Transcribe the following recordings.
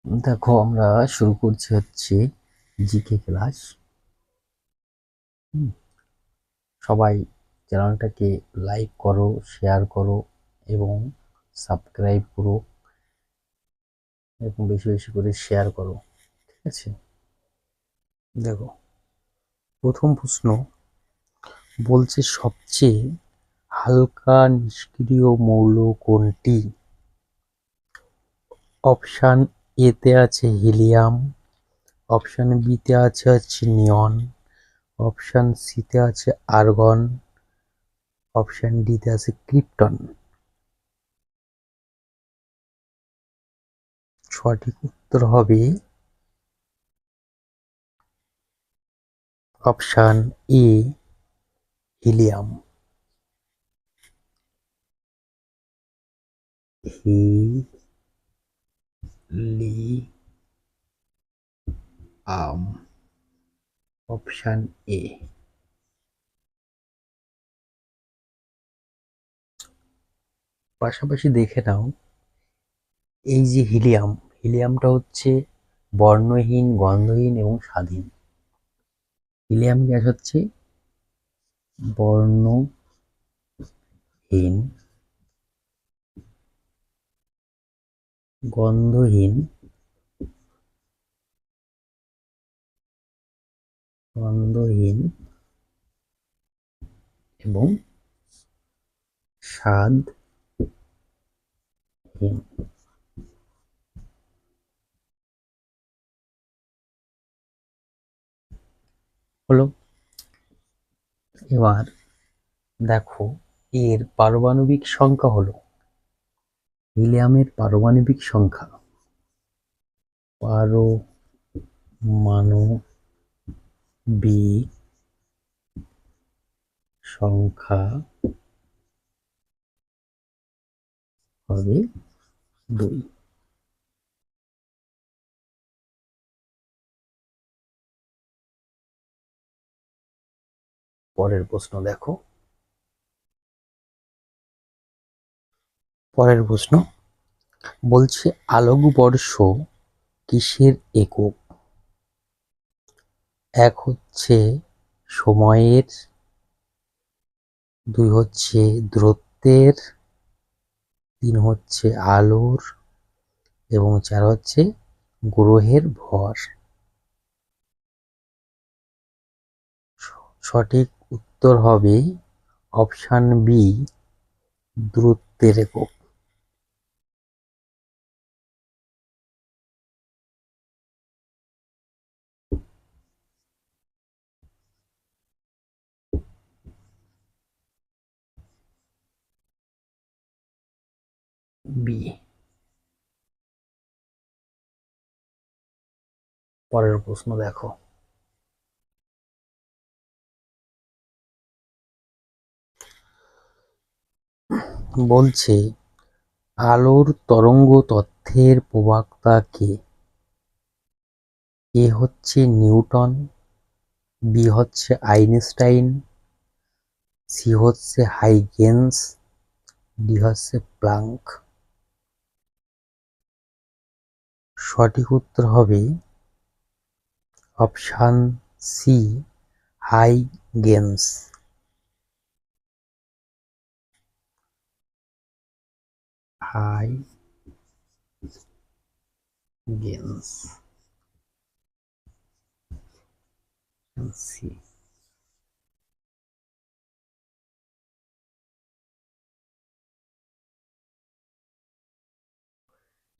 দেখো, আমরা শুরু করছি হচ্ছে জিকে ক্লাস। সবাই চ্যানেলটাকে লাইক করো, শেয়ার করো এবং সাবস্ক্রাইব করো এবং বেশি বেশি করে শেয়ার করো। ঠিক আছে? দেখো, প্রথম প্রশ্ন বলছে সবচেয়ে হালকা নিষ্ক্রিয় মৌল কোনটি? অপশান এতে আছে হিলিয়াম, অপশান বিতে আছে হচ্ছে নিয়ন, অপশান সিতে আছে আর্গন, অপশান ডিতে আছে ক্রিপ্টন। সঠিক উত্তর হবে option A, helium. Helium, option A. পাশাপাশি দেখে নাও, এই যে হিলিয়াম, হিলিয়ামটা হচ্ছে বর্ণহীন, গন্ধহীন এবং স্বাধীন। হিলিয়াম গ্যাস হচ্ছে বর্ণহীন, গন্ধহীন, গন্ধহীন এবং স্বাদহীন। হলো। এবার দেখো, এর পারমাণবিক সংখ্যা হলো, হিলিয়ামের পারমাণবিক সংখ্যা, পারমাণবিক সংখ্যা হবে 2। পরের প্রশ্ন দেখো, পরের প্রশ্ন বলছে আলোকবর্ষ কিসের একক? এক হচ্ছে সময়ের, 2 হচ্ছে দূরত্বের, 3 হচ্ছে আলোর এবং 4 হচ্ছে গ্রহের ভর। সঠিক উত্তর হবে অপশান বি, দূরত্বের একক। বি। পরের প্রশ্ন দেখো, বলছে আলোর তরঙ্গ তত্ত্বের প্রবক্তা কে? এ হচ্ছে নিউটন, বি হচ্ছে আইনস্টাইন, সি হচ্ছে হাইগেন্স, ডি হচ্ছে প্লাঙ্ক। সঠিক উত্তর হবে option C, Huygens. Huygens, C.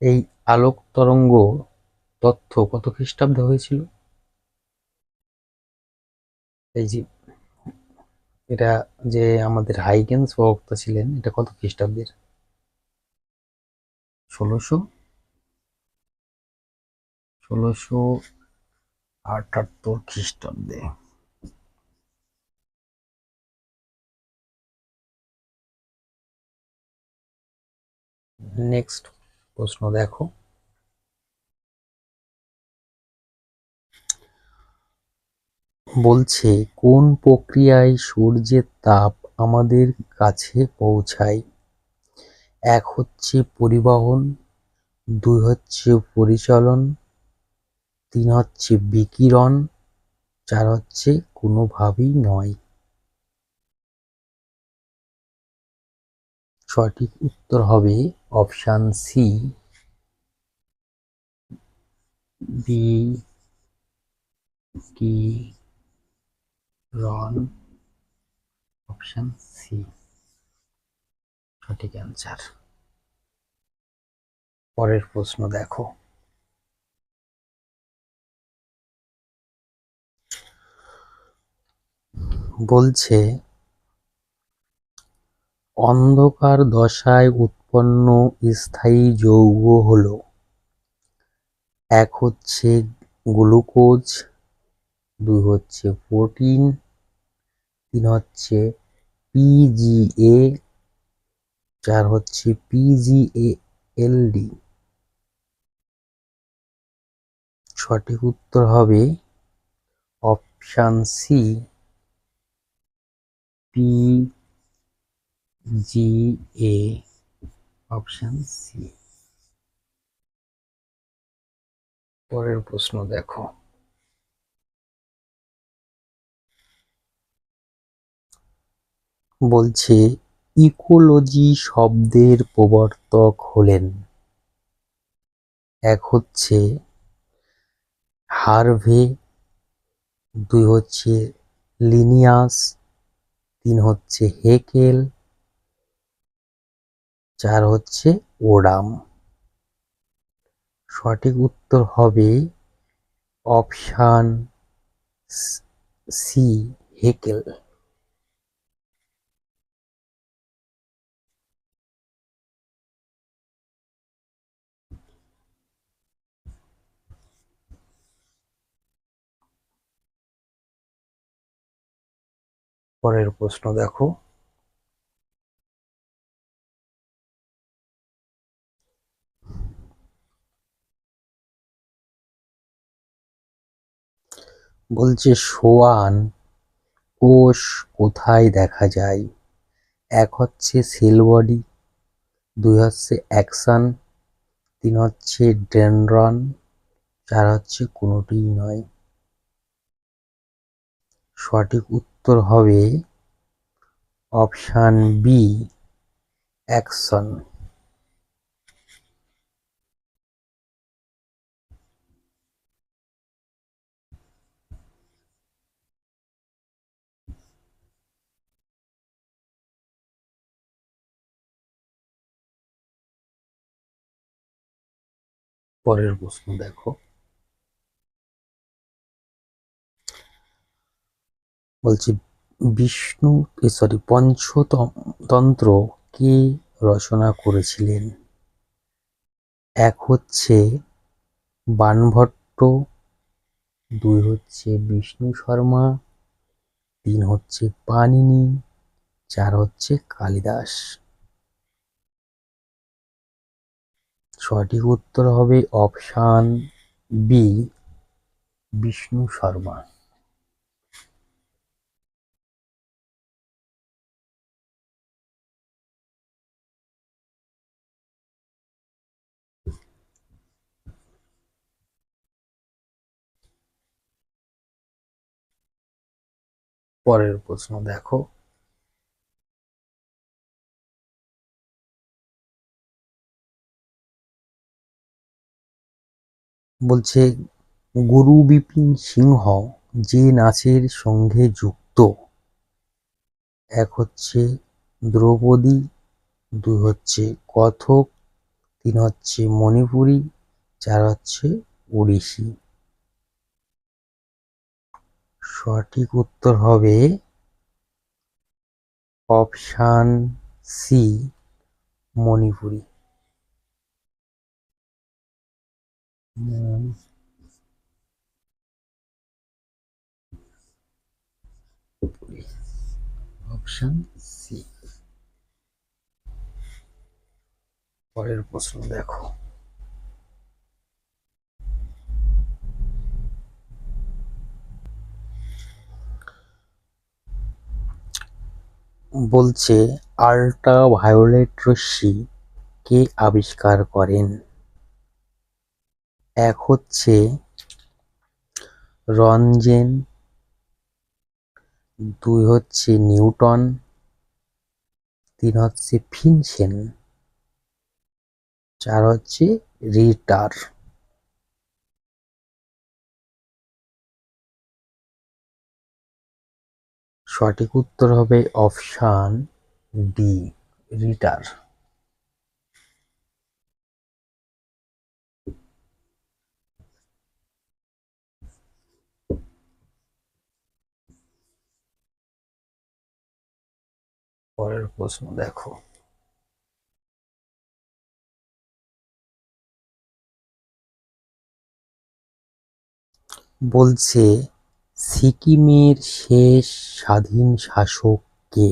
এই আলোক তরঙ্গ তথ্য কত খ্রিস্টাব্দে হয়েছিল? এই যে এটা, যে আমাদের হাইগেন্স প্রবক্তা ছিলেন, এটা কত খ্রিস্টাব্দের? 1678 খ্রিস্টাব্দে। নেক্সট প্রশ্ন দেখো, বলছে কোন প্রক্রিয়ায় সূর্যের তাপ আমাদের কাছে পৌঁছায়? এক হচ্ছে পরিবহন, 2 হচ্ছে পরিচলন, 3 হচ্ছে বিকিরণ, 4 হচ্ছে কোনোভাবেই নয়। সঠিক উত্তর হবে অপশান সি, বিকিরণ। অপশান সি সঠিক অ্যান্সার। পরের প্রশ্ন দেখো। বলছে অন্ধকার দশায় উৎপন্ন স্থায়ী যৌগ হলো, 1 হচ্ছে গ্লুকোজ, 2 হচ্ছে প্রোটিন, 3 হচ্ছে পিজিএ, 4 হচ্ছে পিজিএএলডি। সঠিক উত্তর হবে option C, PGA. Option C. পরের প্রশ্ন দেখো। বলছে ইকোলজি শব্দের প্রবর্তক হলেন, 1 হচ্ছে হার্ভে, 2 হচ্ছে লিনিয়াস, 3 হচ্ছে হেকেল, 4 হচ্ছে ওডাম। সঠিক উত্তর হবে অপশান সি, হেকেল। পরের প্রশ্ন দেখো। বলছে সোয়ান কোষ কোথায় দেখা যায়, 1 হচ্ছে সেল বডি, 2 হচ্ছে অ্যাক্সন, 3 হচ্ছে ডেনড্রন, 4 হচ্ছে কোনোটিই নয়। সঠিক উত্তর হবে অপশান বি, অ্যাকশন। পরের প্রশ্ন দেখো। বলছি পঞ্চতন্ত্র কে রচনা করেছিলেন, 1 হচ্ছে বাণভট্ট, 2 হচ্ছে বিষ্ণু শর্মা, 3 হচ্ছে পাণিনি, 4 হচ্ছে কালিদাস। সঠিক উত্তর হবে অপশান বি, বিষ্ণু শর্মা। পরের প্রশ্ন দেখো। বলছে গুরু বিপিন সিংহ যে নাচের সঙ্গে যুক্ত, 1 হচ্ছে দ্রৌপদী, 2 হচ্ছে কথক, 3 হচ্ছে মণিপুরী, 4 হচ্ছে ওড়িশি। সঠিক উত্তর হবে option C, Manipuri. Option C. পরের প্রশ্ন দেখো। বলছে আল্ট্রাভায়োলেট রশ্মি কে আবিষ্কার করেন, এক হচ্ছে রনজেন, দুই হচ্ছে নিউটন, তিন হচ্ছে ফিনসেন, চার হচ্ছে রিটার। সঠিক উত্তর হবে অপশান ডি, রিটার। পরের প্রশ্ন দেখো। বলছে সিকিমের শেষ স্বাধীন শাসক কে?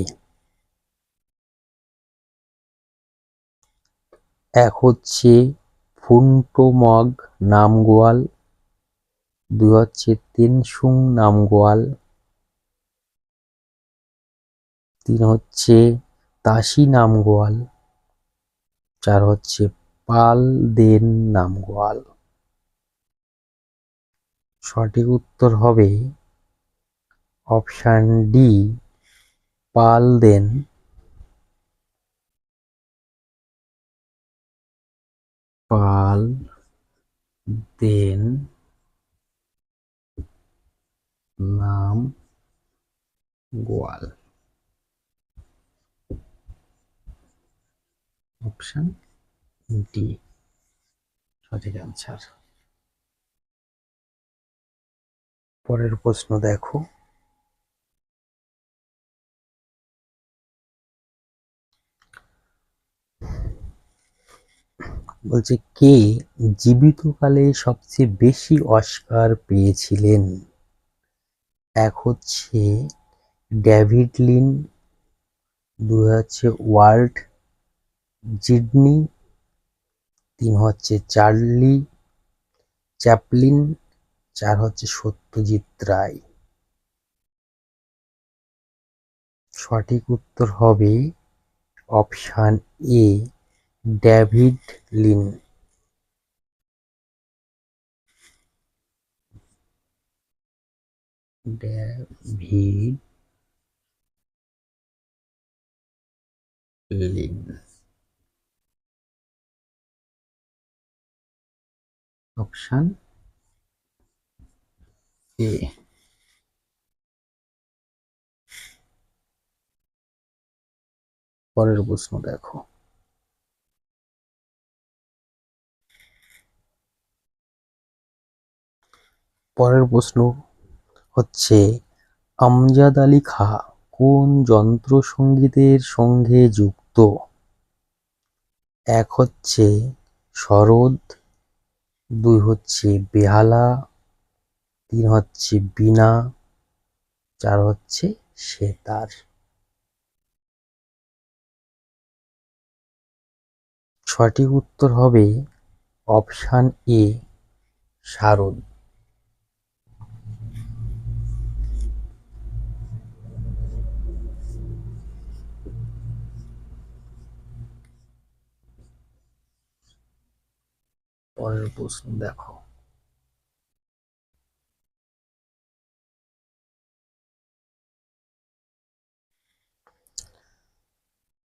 এক হচ্ছে ফুন্ট্রোমগ নামগোয়াল, দুই হচ্ছে তেনসুং নামগোয়াল, তিন হচ্ছে তাসি নামগোয়াল, চার হচ্ছে পাল দেন নামগোয়াল। সঠিক উত্তর হবে অপশান ডি, পাল দেন। পাল দেন নাম গোয়াল। অপশান ডি সঠিক আনসার। পরের প্রশ্ন দেখো। বলছে কে জীবিতকালে সবচেয়ে বেশি অস্কার পেয়েছিলেন? এক হচ্ছে ডেভিড লিন, দুই হচ্ছে ওয়াল্ট ডিজনি, তিন হচ্ছে চার্লি চ্যাপলিন, চার হচ্ছে সত্যজিৎ রায়। সঠিক উত্তর হবে option A, David Lean. David Lean. Option A. পরের প্রশ্ন দেখো। পরের প্রশ্ন হচ্ছে আমজাদ আলী খাঁ কোন যন্ত্রসঙ্গীতের সঙ্গে যুক্ত? এক হচ্ছে সরোদ, দুই হচ্ছে বেহালা, তিন হচ্ছে বীণা, চার হচ্ছে সেতার। সঠিক উত্তর হবে অপশান এ, শারদ। পরের প্রশ্ন দেখো।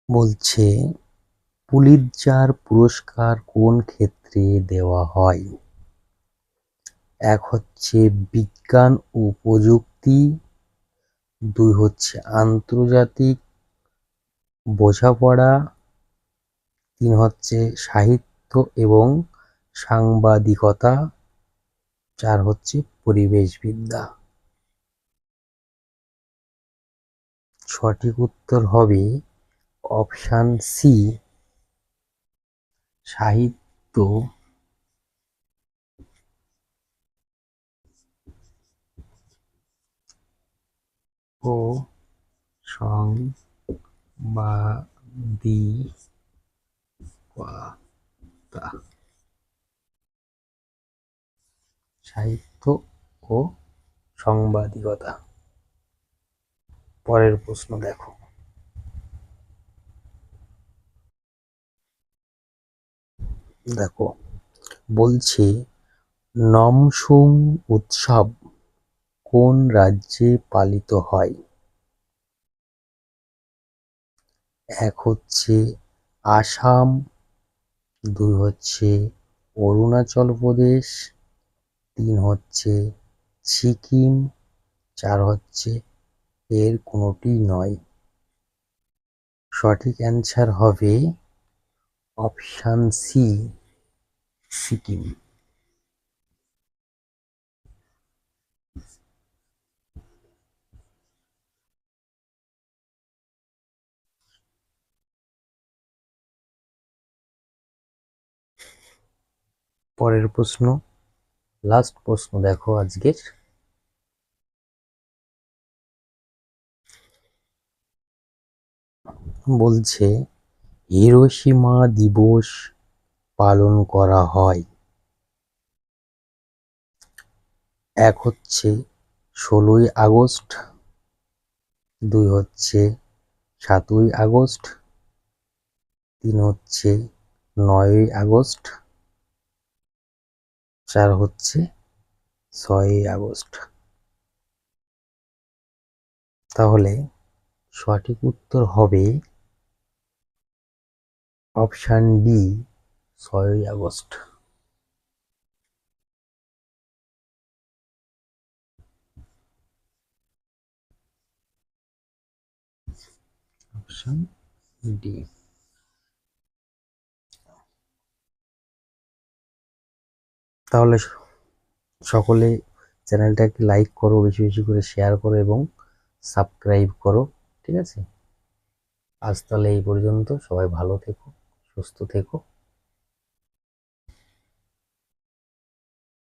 বলছে পুলিৎজার পুরস্কার কোন ক্ষেত্রে দেওয়া হয়? এক হচ্ছে বিজ্ঞান ও প্রযুক্তি, দুই হচ্ছে আন্তর্জাতিক বোঝাপড়া, তিন হচ্ছে সাহিত্য এবং সাংবাদিকতা, চার হচ্ছে পরিবেশবিদ্যা। সঠিক উত্তর হবে অপশান সি, সাহিত্য ও সাংবাদিকতা। সাহিত্য ও সাংবাদিকতা। পরের প্রশ্ন দেখো। দেখো বলছে নমসুং উৎসব কোন রাজ্যে পালিত হয়? এক হচ্ছে আসাম, দুই হচ্ছে অরুণাচল প্রদেশ, তিন হচ্ছে সিকিম, চার হচ্ছে এর কোনোটি নয়। সঠিক অ্যান্সার হবে অপশান সি, সিকিম। পরের প্রশ্ন, লাস্ট প্রশ্ন দেখো আজকের। বলছে হিরোশিমা দিবস পালন করা হয়? এক হচ্ছে 16ই আগস্ট, দুই হচ্ছে 7ই আগস্ট, তিন হচ্ছে 9ই আগস্ট, চার হচ্ছে 6ই আগস্ট। তাহলে সঠিক উত্তর হবে অপশান ডি, 6ই আগস্ট। Option D. তাহলে সকলে চ্যানেলটাকে লাইক করো, বেশি বেশি করে শেয়ার করো এবং সাবস্ক্রাইব করো। ঠিক আছে, আজ তাহলে এই পর্যন্ত। সবাই ভালো থেকো, সুস্থ থেকো।